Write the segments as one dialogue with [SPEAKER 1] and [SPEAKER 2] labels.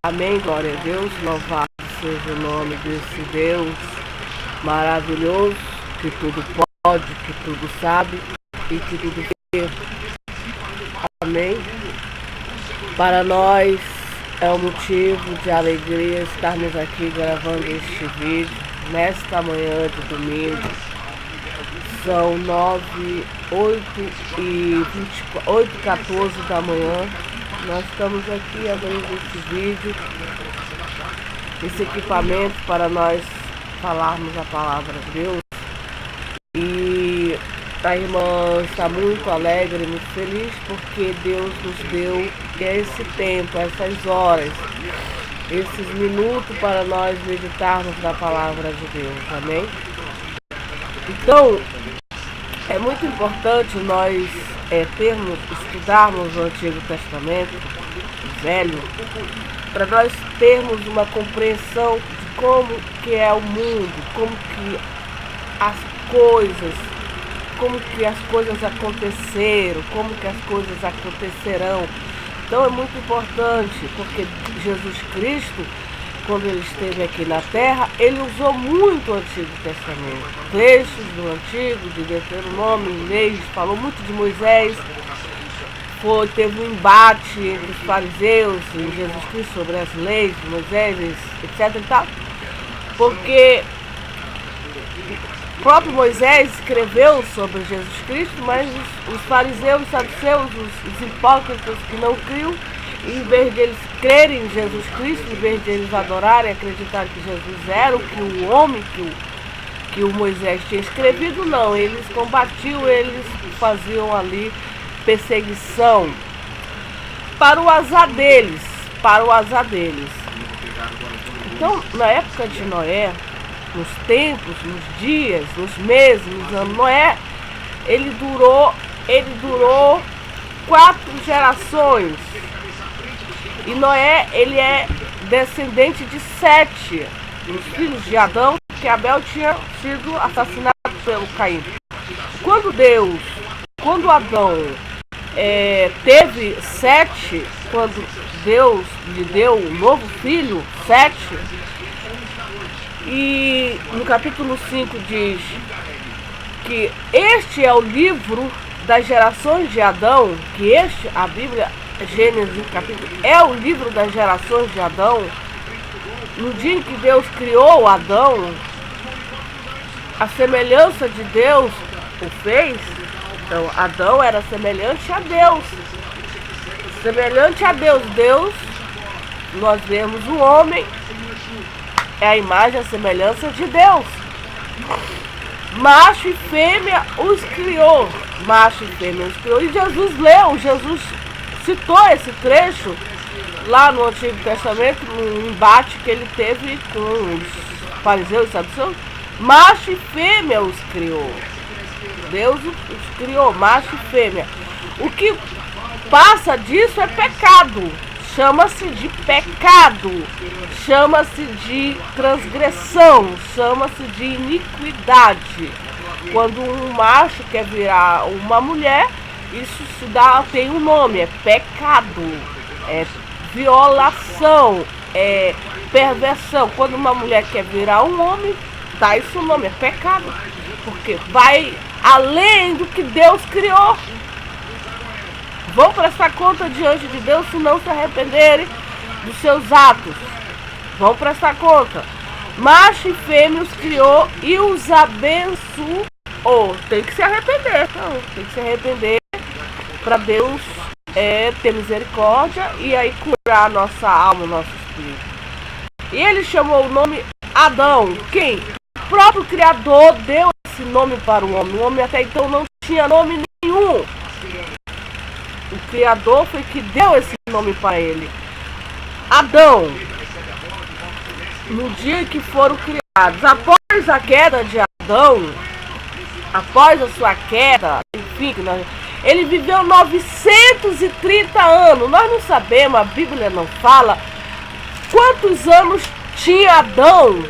[SPEAKER 1] Amém, glória a Deus, louvado seja o nome desse Deus maravilhoso, que tudo pode, que tudo sabe e que tudo vê. Amém. Para nós é um motivo de alegria estarmos aqui gravando este vídeo nesta manhã de domingo. São 8h14 da manhã. Nós estamos aqui abrindo esse vídeo, esse equipamento para nós falarmos a palavra de Deus. E a irmã está muito alegre, muito feliz, porque Deus nos deu esse tempo, essas horas, esses minutos para nós meditarmos na palavra de Deus. Amém? Então, é muito importante nós estudarmos o Antigo Testamento, o Velho, para nós termos uma compreensão de como que é o mundo, como que as coisas aconteceram, como que as coisas acontecerão. Então é muito importante, porque Jesus Cristo, quando ele esteve aqui na terra, ele usou muito o Antigo Testamento. Trechos do Antigo, de Deuteronômio, Leis, falou muito de Moisés. Teve um embate entre os fariseus e Jesus Cristo sobre as leis de Moisés, etc. E tal, porque o próprio Moisés escreveu sobre Jesus Cristo, mas os fariseus, os saduceus, os hipócritas que não criam, em vez de eles crerem em Jesus Cristo, em vez de eles adorarem e acreditarem que Jesus era o homem que o Moisés tinha escrevido, não. Eles combatiam, eles faziam ali perseguição para o azar deles, Então, na época de Noé, nos tempos, nos dias, nos meses, nos anos, Noé, ele durou 4 gerações. E Noé, ele é descendente de 7 dos filhos de Adão, que Abel tinha sido assassinado pelo Caim. Quando Adão teve 7, quando Deus lhe deu um novo filho, 7, e no capítulo 5 diz que este é o livro das gerações de Adão, que a Bíblia, Gênesis capítulo, é o livro das gerações de Adão. No dia em que Deus criou Adão, a semelhança de Deus o fez. Então Adão era semelhante a Deus. Deus, nós vemos o homem, é a imagem, a semelhança de Deus. Macho e fêmea os criou. E Jesus citou esse trecho lá no Antigo Testamento, num embate que ele teve com os fariseus e saduceus. Macho e fêmea os criou. Deus os criou, macho e fêmea. O que passa disso é pecado. Chama-se de pecado, chama-se de transgressão, chama-se de iniquidade. Quando um macho quer virar uma mulher, isso tem um nome, é pecado, é violação, é perversão. Quando uma mulher quer virar um homem, dá isso o nome, é pecado, porque vai além do que Deus criou. Vão prestar conta diante de Deus se não se arrependerem dos seus atos. Vão prestar conta. Macho e fêmea os criou e os abençoou. Tem que se arrepender. Não, tem que se arrepender para Deus ter misericórdia e aí curar a nossa alma, o nosso espírito. E ele chamou o nome Adão. Quem? O próprio Criador deu esse nome para o homem. O homem até então não tinha nome nenhum. O Criador foi que deu esse nome para ele. Adão. No dia em que foram criados, após a queda de Adão, após a sua queda, enfim, ele viveu 930 anos. Nós não sabemos, a Bíblia não fala quantos anos tinha Adão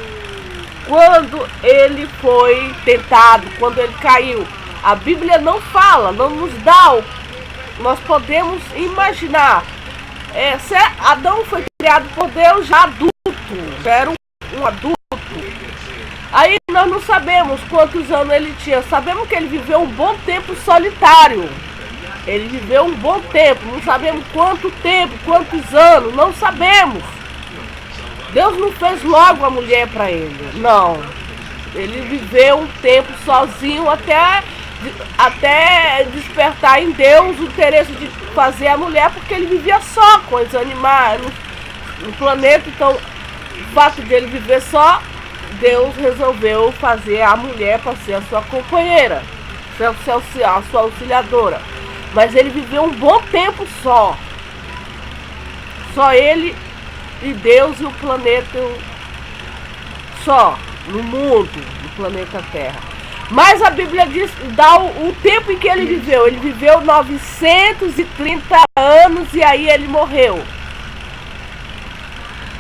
[SPEAKER 1] quando ele foi tentado, quando ele caiu. A Bíblia não fala, não nos dá nós podemos imaginar Adão foi criado por Deus já adulto, já era um adulto. Aí nós não sabemos quantos anos ele tinha, sabemos que ele viveu um bom tempo solitário. Ele viveu um bom tempo, não sabemos quanto tempo, quantos anos, não sabemos. Deus não fez logo a mulher para ele, não. Ele viveu um tempo sozinho até despertar em Deus o interesse de fazer a mulher, porque ele vivia só com os animais no planeta. Então, o fato de ele viver só, Deus resolveu fazer a mulher para ser a sua companheira, a sua auxiliadora. Mas ele viveu um bom tempo só. Só ele e Deus e o planeta só, no mundo, no planeta Terra. Mas a Bíblia dá o tempo em que ele viveu. Ele viveu 930 anos e aí ele morreu.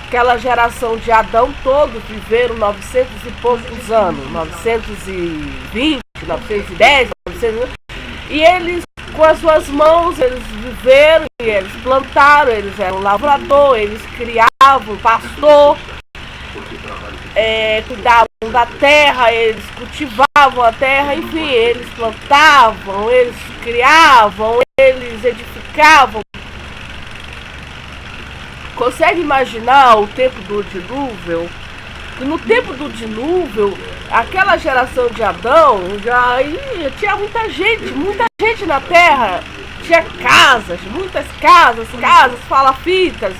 [SPEAKER 1] Aquela geração de Adão, todos viveram 900 e poucos anos. 920, 910, 900. E eles, com as suas mãos, eles viveram e eles plantaram, eles eram lavrador, eles criavam, pastor, cuidavam da terra, eles cultivavam a terra, enfim, eles plantavam, eles criavam, eles edificavam. Consegue imaginar o tempo do dilúvio? No tempo do dilúvio, aquela geração de Adão já tinha muita gente na terra. Tinha casas, muitas casas palafitas,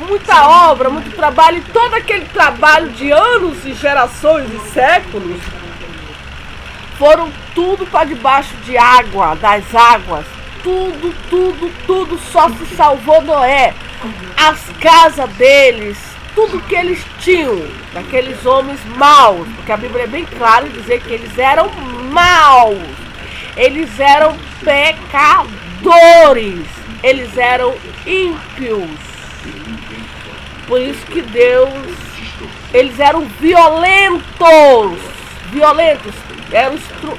[SPEAKER 1] muita obra, muito trabalho. E todo aquele trabalho de anos e gerações e séculos foram tudo para debaixo de água, das águas. Tudo, só se salvou Noé. As casas deles, tudo que eles tinham, daqueles homens maus, porque a Bíblia é bem clara em dizer que eles eram maus, eles eram pecadores, eles eram ímpios. Por isso que Deus, eles eram violentos,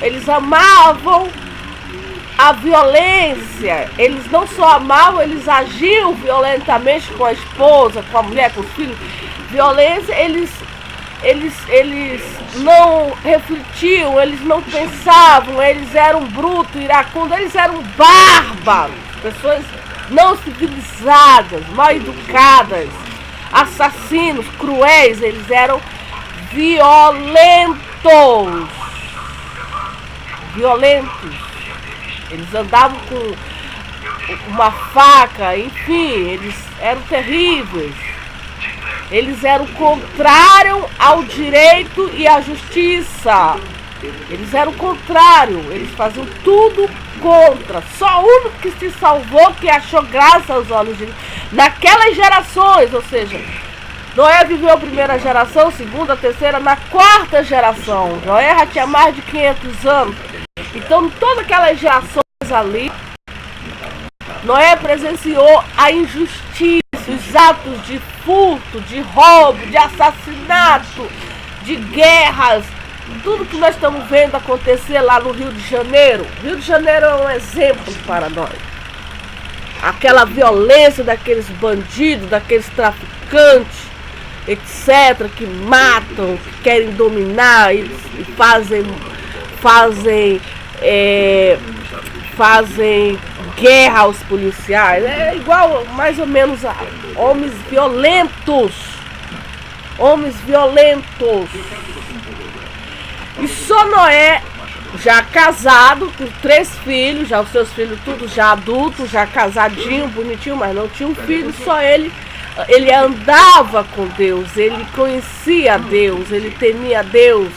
[SPEAKER 1] eles amavam a violência. Eles não só amavam, eles agiam violentamente com a esposa, com a mulher, com os filhos. Violência, eles não refletiam, eles não pensavam, eles eram brutos, iracundos, eles eram bárbaros, pessoas não civilizadas, mal educadas, assassinos, cruéis. Eles eram violentos. Eles andavam com uma faca, enfim, eles eram terríveis. Eles eram contrários ao direito e à justiça. Eles eram contrários, eles faziam tudo contra. Só o único que se salvou, que achou graça aos olhos de Deus, naquelas gerações, ou seja, Noé viveu a primeira geração, segunda, terceira, na quarta geração. Noé já tinha mais de 500 anos. Então, todas aquelas gerações ali, Noé presenciou a injustiça, os atos de furto, de roubo, de assassinato, de guerras, tudo que nós estamos vendo acontecer lá no Rio de Janeiro. Rio de Janeiro é um exemplo para nós. Aquela violência daqueles bandidos, daqueles traficantes, etc., que matam, que querem dominar e fazem guerra aos policiais. É igual, mais ou menos, a homens violentos. E só Noé, já casado, com 3 filhos, já os seus filhos todos já adultos, já casadinho, bonitinho, mas não tinha um filho, só ele andava com Deus, ele conhecia Deus, ele temia Deus,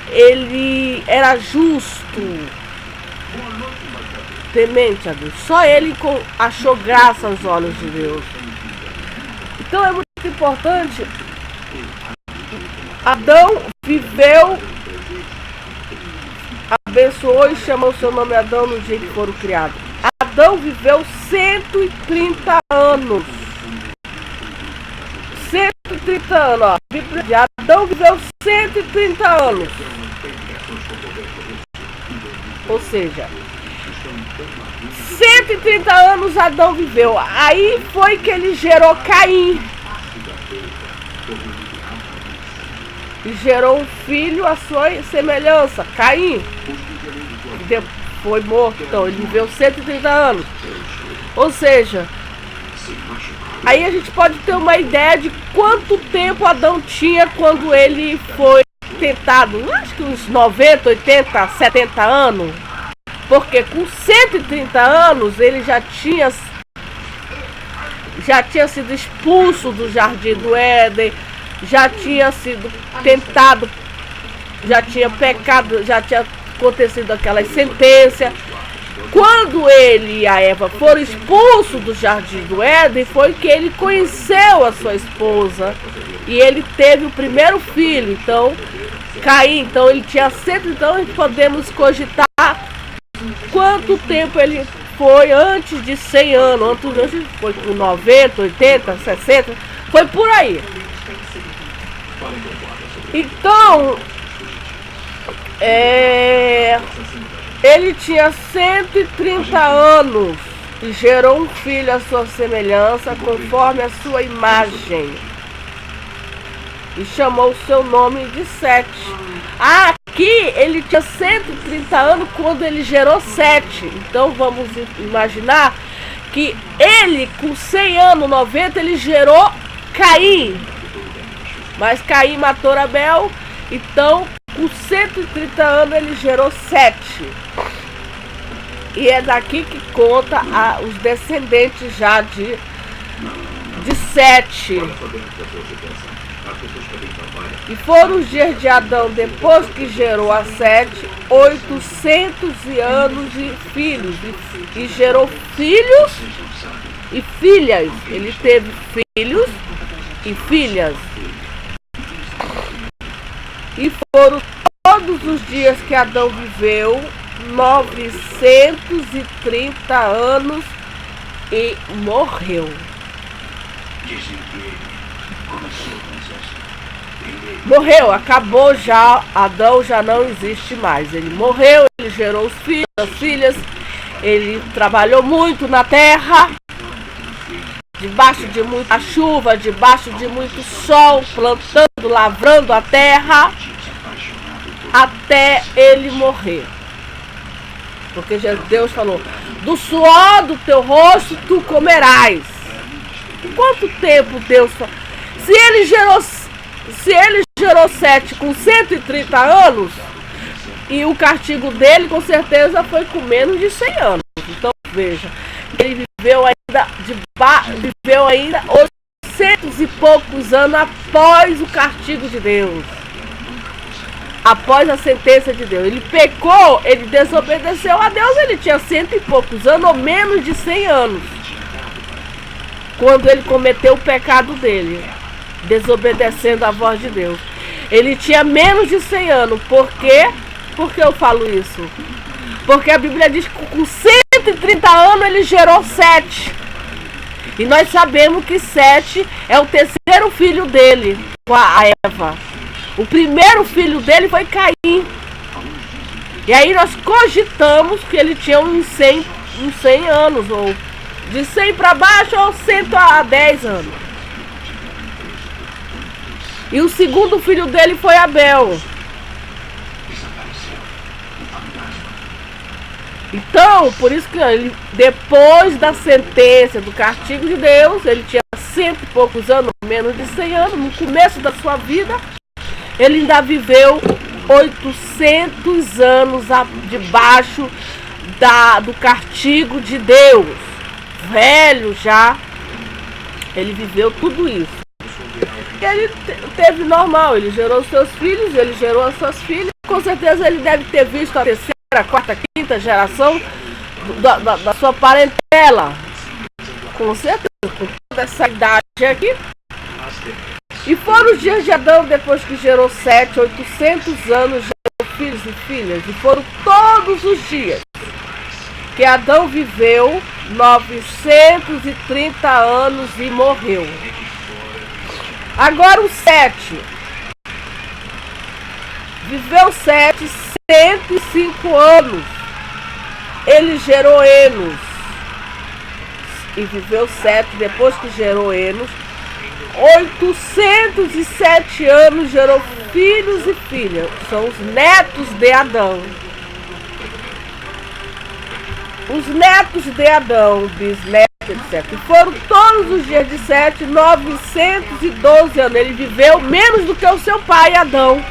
[SPEAKER 1] ele era justo, temente a Deus. Só ele achou graça aos olhos de Deus. Então é muito importante. Adão viveu, abençoou e chamou o seu nome Adão no dia que foram criados. Adão viveu 130 anos. 130 anos, ó. Adão viveu 130 anos. Ou seja, 130 anos Adão viveu. Aí foi que ele gerou Caim. E gerou um filho à sua semelhança, Caim. Foi morto, então ele viveu 130 anos. Ou seja, aí a gente pode ter uma ideia de quanto tempo Adão tinha quando ele foi tentado. Acho que uns 90, 80, 70 anos. Porque com 130 anos ele já tinha sido expulso do Jardim do Éden, já tinha sido tentado, já tinha pecado, já tinha acontecido aquelas sentenças. Quando ele e a Eva foram expulsos do Jardim do Éden, foi que ele conheceu a sua esposa e ele teve o primeiro filho, então Caim. Então ele tinha 100, então podemos cogitar quanto tempo ele foi antes de 100 anos, antes foi com 90, 80, 60, foi por aí. Então, ele tinha 130 anos e gerou um filho à sua semelhança, conforme a sua imagem. E chamou o seu nome de Sete. Aqui ele tinha 130 anos quando ele gerou Sete. Então vamos imaginar que ele com 100 anos, 90, ele gerou Caim. Mas Caim matou Abel, então com 130 anos ele gerou Sete. E é daqui que conta os descendentes já de Sete. E foram os dias de Adão depois que gerou a Sete, 800 anos de filhos. E gerou filhos e filhas. Ele teve filhos e filhas. E foram todos os dias que Adão viveu, 930 anos, e morreu. Morreu, acabou já, Adão já não existe mais. Ele morreu, ele gerou os filhos, as filhas, ele trabalhou muito na terra, debaixo de muita chuva, debaixo de muito sol, plantando, lavrando a terra, até ele morrer. Porque Deus falou, do suor do teu rosto tu comerás. Quanto tempo Deus falou? Se ele gerou Sete com 130 anos, e o castigo dele com certeza foi com menos de 100 anos. Então veja, ele viveu ainda 800 e poucos anos após o castigo de Deus, após a sentença de Deus. Ele pecou, ele desobedeceu a Deus, ele tinha 100 e poucos anos, ou menos de 100 anos, quando ele cometeu o pecado dele, desobedecendo a voz de Deus. Ele tinha menos de 100 anos. Por quê? Por que eu falo isso? Porque a Bíblia diz que com 130 anos ele gerou Sete. E nós sabemos que Sete é o terceiro filho dele, com a Eva. O primeiro filho dele foi Caim. E aí nós cogitamos que ele tinha uns 100 anos, ou de 100 para baixo, ou 110 anos. E o segundo filho dele foi Abel. Então, por isso que ele, depois da sentença, do castigo de Deus, ele tinha 100 e poucos anos, menos de 100 anos, no começo da sua vida, ele ainda viveu 800 anos debaixo do castigo de Deus. Velho já, ele viveu tudo isso. Ele teve normal, ele gerou seus filhos, ele gerou as suas filhas. Com certeza ele deve ter visto a terceira, quarta, quinta geração da sua parentela. Com certeza, com toda essa idade aqui. E foram os dias de Adão depois que gerou Sete, 800 anos, gerou filhos e filhas. E foram todos os dias que Adão viveu, 930 anos, e morreu. Agora o Sete. Viveu Sete 105 anos. ele gerou Enos e viveu 7. Depois que gerou Enos, 807 anos, gerou filhos e filhas. São os netos de Adão. Os netos de Adão, bisnetos, etc. E foram todos os dias de Sete, 912 anos. Ele viveu menos do que o seu pai, Adão.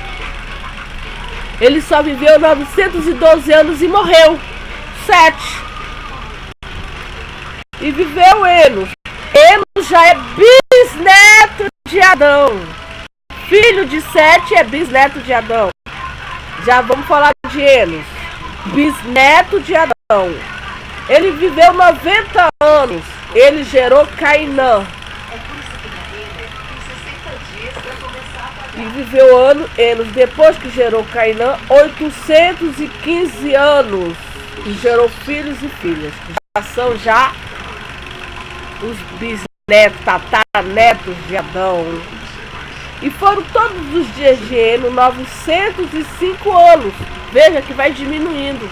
[SPEAKER 1] Ele só viveu 912 anos e morreu. 7. E viveu Enos. Enos já é bisneto de Adão. Filho de Sete é bisneto de Adão. Já vamos falar de Enos. Bisneto de Adão. Ele viveu 90 anos. Ele gerou Cainã. E viveu Enos, depois que gerou Cainã, 815 anos. E gerou filhos e filhas. Já são já os bisnetos, tataranetos de Adão. E foram todos os dias de Enos 905 anos. Veja que vai diminuindo.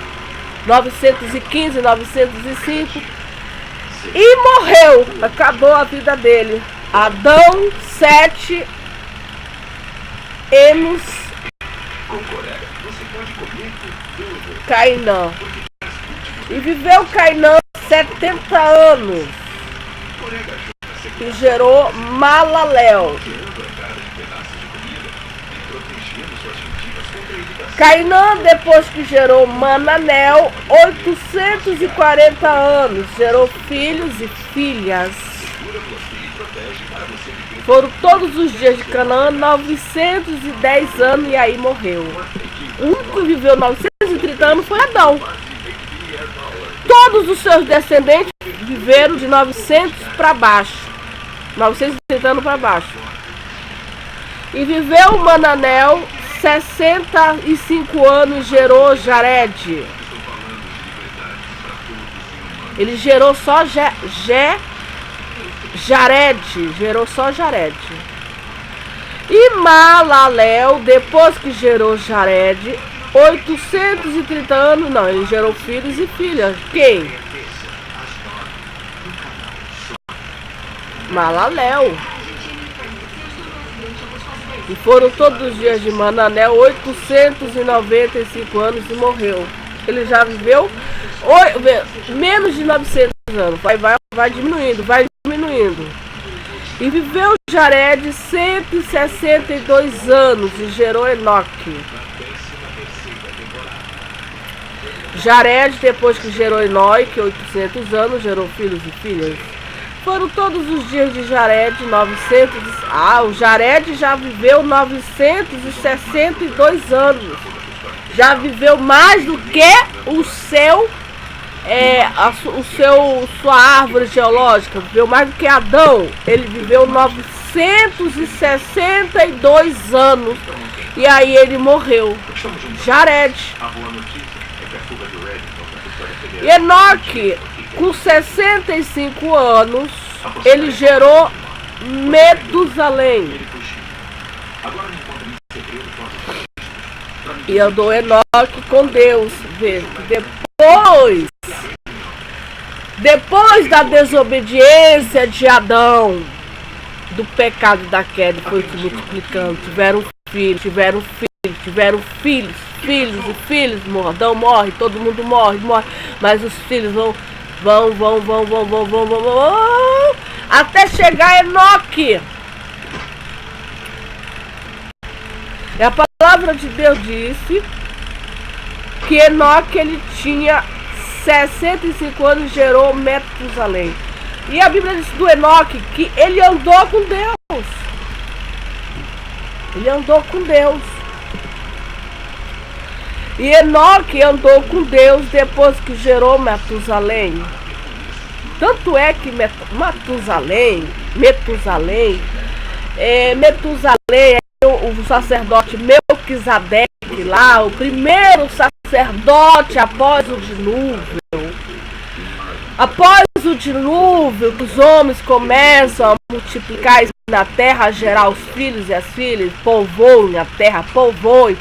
[SPEAKER 1] 915, 905. E morreu. Acabou a vida dele. Adão, Sete, Enos, Cainã. E viveu Cainã 70 anos. E gerou Malaléu. Cainã, depois que gerou Mananel, 840 anos, gerou filhos e filhas. Foram todos os dias de Canaã 910 anos e aí morreu. O único que viveu 930 anos foi Adão. Todos os seus descendentes viveram de 900 para baixo. 930 anos para baixo. E viveu Mananel 65 anos, gerou Jared. Ele gerou só Jared, gerou só Jared. E Malaléu, depois que gerou Jared, 830 anos, não, ele gerou filhos e filhas. Quem? Malaléu. E foram todos os dias de Mananel, 895 anos e morreu. Ele já viveu menos de 900 anos. Vai diminuindo, vai diminuindo. E viveu Jared 162 anos e gerou Enoque. Jared, depois que gerou Enoque, 800 anos, gerou filhos e filhas. Foram todos os dias de Jared 900. O Jared já viveu 962 anos. Já viveu mais do que sua árvore geológica. Viveu mais do que Adão. Ele viveu 962 anos. E aí ele morreu. Jared. E Enoque, com 65 anos, ele gerou Metusalém. E andou Enoque com Deus. Depois da desobediência de Adão, do pecado da queda, foi se multiplicando. Tiveram filhos, filhos e filhos. Adão morre, todo mundo morre, mas os filhos vão até chegar a Enoque. E a palavra de Deus disse que Enoque, ele tinha 65 anos e gerou Metusalém. E a Bíblia diz do Enoque que ele andou com Deus. Ele andou com Deus. E Enoque andou com Deus depois que gerou Metusalém. Tanto é que Metusalém é o sacerdote Melquisedeque lá, o primeiro sacerdote após o dilúvio. Após o dilúvio, os homens começam a multiplicar na terra, a gerar os filhos e as filhas, povoem a terra, povoem,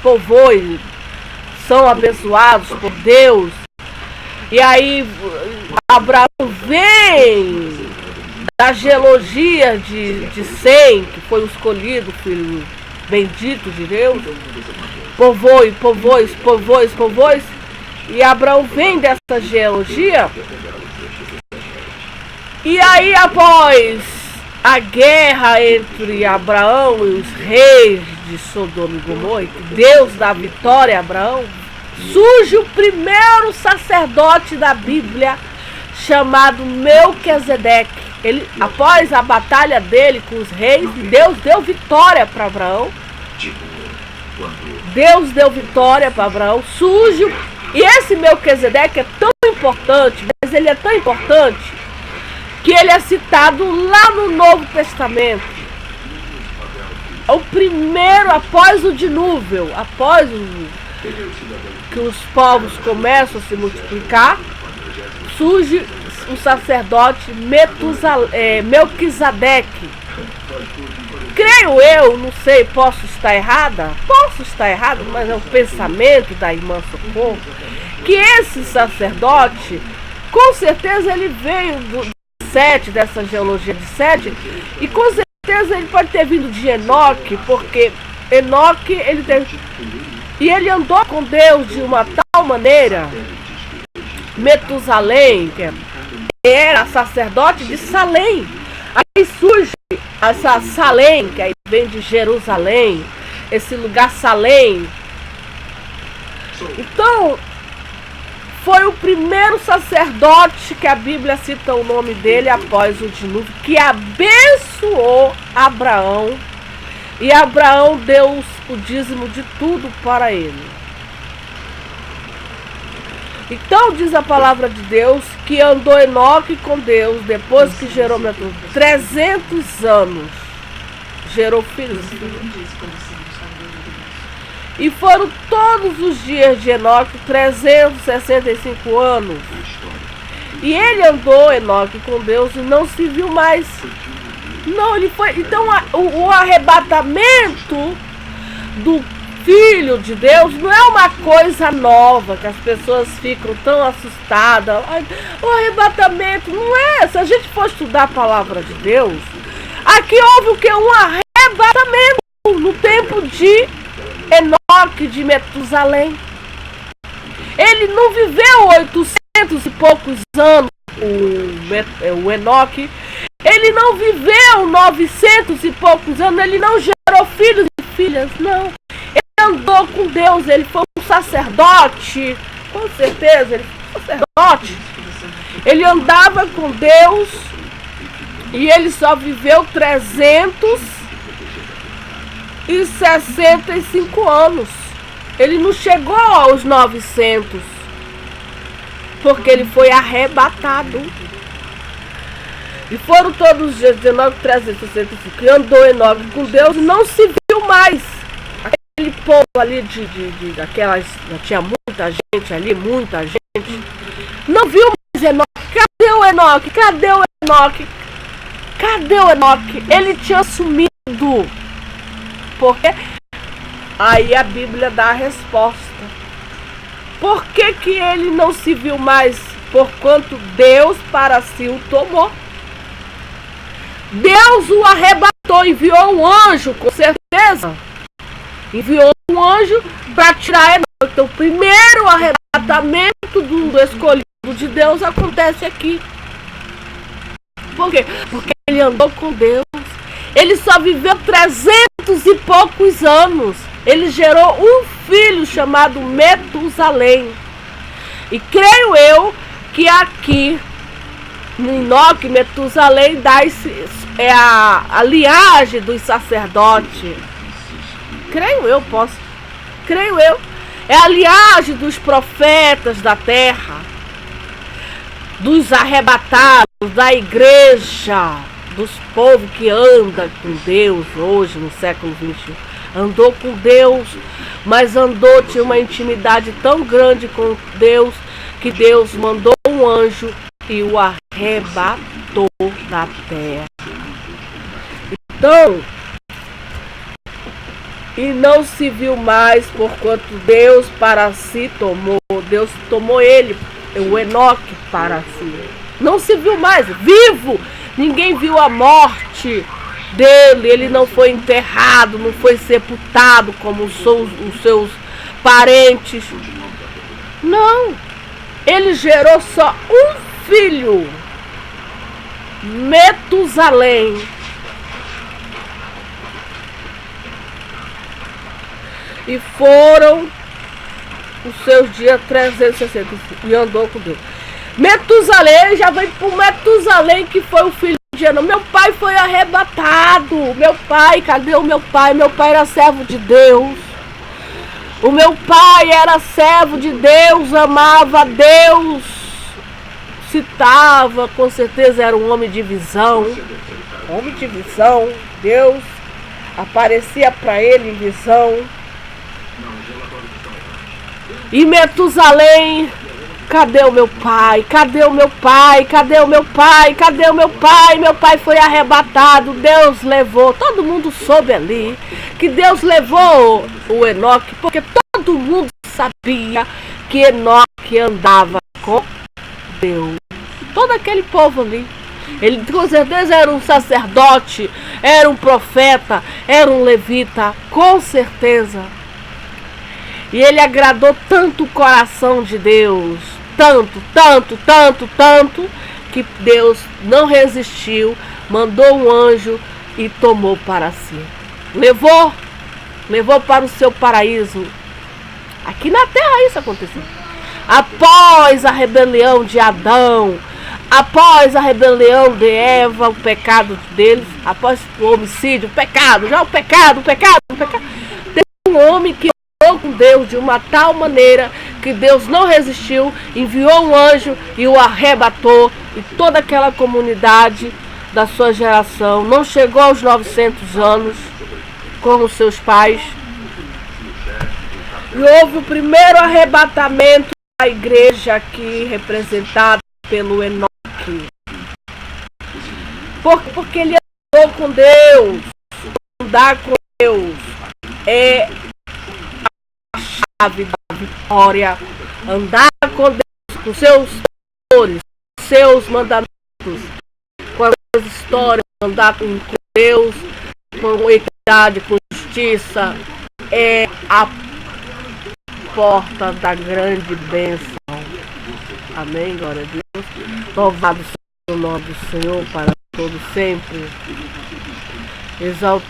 [SPEAKER 1] são abençoados por Deus. E aí Abraão vem da genealogia de Sem, que foi o escolhido, filho bendito de Deus. Povois. E Abraão vem dessa genealogia. E aí, após a guerra entre Abraão e os reis de Sodoma e Gomorra, que Deus dá vitória a Abraão, surge o primeiro sacerdote da Bíblia, chamado Melquisedeque. Ele, após a batalha dele com os reis, Deus deu vitória para Abraão. Deus deu vitória para Abraão. Surge, e esse Melquisedeque é tão importante, mas ele é tão importante que ele é citado lá no Novo Testamento. É o primeiro, após o dilúvio, após que os povos começam a se multiplicar, surge o sacerdote Melquisedeque. Creio eu, não sei, posso estar errada? Posso estar errado, mas é o pensamento da irmã Socorro, que esse sacerdote, com certeza ele veio dessa genealogia de Sete, e com certeza ele pode ter vindo de Enoque, porque Enoque, ele andou com Deus de uma tal maneira. Metusalém, que era sacerdote de Salém. Aí surge essa Salém, que aí vem de Jerusalém, esse lugar Salém. Então, foi o primeiro sacerdote que a Bíblia cita o nome dele após o dilúvio, que abençoou Abraão. E Abraão deu o dízimo de tudo para ele. Então diz a palavra de Deus que andou Enoque com Deus depois que gerou 300 anos. Gerou filhos. E foram todos os dias de Enoque 365 anos. E ele andou, Enoque, com Deus e não se viu mais. Não, ele foi. Então o arrebatamento do Filho de Deus não é uma coisa nova que as pessoas ficam tão assustadas. O arrebatamento não é. Se a gente for estudar a palavra de Deus, aqui houve o que? Um arrebatamento no tempo de Enoque, de Metusalém. Ele não viveu 800 e poucos anos, o Enoque. Ele não viveu 900 e poucos anos. Ele não gerou filhos e filhas, não. Ele andou com Deus, ele foi um sacerdote, com certeza, ele foi um sacerdote. Ele andava com Deus e ele só viveu 365 anos. Ele não chegou aos 900, porque ele foi arrebatado. E foram todos os dias, 19,365, e andou Enoque com Deus e não se viu mais. Aquele povo ali daquelas, tinha muita gente ali, muita gente. Não viu mais Enoque. Cadê o Enoque? Cadê o Enoque? Cadê o Enoque? Ele tinha sumido. Porque aí a Bíblia dá a resposta. Por que que ele não se viu mais? Porquanto Deus para si o tomou. Deus o arrebatou, enviou um anjo, com certeza. Enviou um anjo para tirar Enoque. Então, o primeiro arrebatamento do escolhido de Deus acontece aqui. Por quê? Porque ele andou com Deus. Ele só viveu 300 e poucos anos. Ele gerou um filho chamado Metusalém. E creio eu que aqui no Enoque, Metusalém é a linhagem dos sacerdotes. Creio eu. É a linhagem dos profetas da terra, dos arrebatados, da igreja, dos povos que andam com Deus hoje no século XXI. Andou com Deus, mas tinha uma intimidade tão grande com Deus, que Deus mandou um anjo e o arrebatou da terra. Então, e não se viu mais, porquanto Deus para si tomou. Deus tomou ele o Enoque para si. Não se viu mais vivo. Ninguém viu a morte dele. Ele não foi enterrado, não foi sepultado como os seus parentes. Não. Ele gerou só um filho, Metusalém. E foram os seus dias 365. E andou com Deus. Metusalém, já vem pro Metusalém, que foi o filho de Enoque. Meu pai foi arrebatado. Meu pai, cadê o meu pai? Meu pai era servo de Deus. O meu pai era servo de Deus, amava a Deus. Citava, com certeza era um homem de visão. Homem de visão. Deus aparecia para ele em visão. E Metusalém, cadê o meu pai? Cadê o meu pai? Cadê o meu pai? Cadê o meu pai? Meu pai foi arrebatado, Deus levou. Todo mundo soube ali que Deus levou o Enoque, porque todo mundo sabia que Enoque andava com Deus. Todo aquele povo ali. Ele com certeza era um sacerdote, era um profeta, era um levita, com certeza. E ele agradou tanto o coração de Deus, tanto, que Deus não resistiu, mandou um anjo e tomou para si. Levou para o seu paraíso. Aqui na terra isso aconteceu. Após a rebelião de Adão, após a rebelião de Eva, o pecado deles, após o homicídio, o pecado. Teve um homem que com Deus de uma tal maneira que Deus não resistiu, enviou um anjo e o arrebatou, e toda aquela comunidade da sua geração não chegou aos 900 anos como seus pais. E houve o primeiro arrebatamento da igreja aqui, representada pelo Enoque, porque ele andou com Deus. Andar com Deus é a vitória. Andar com Deus, com seus valores, seus mandamentos, com as histórias, andar com Deus, com equidade, com justiça, é a porta da grande bênção. Amém, glória a Deus. Louvado seja o nome do Senhor para todo sempre. Exaltado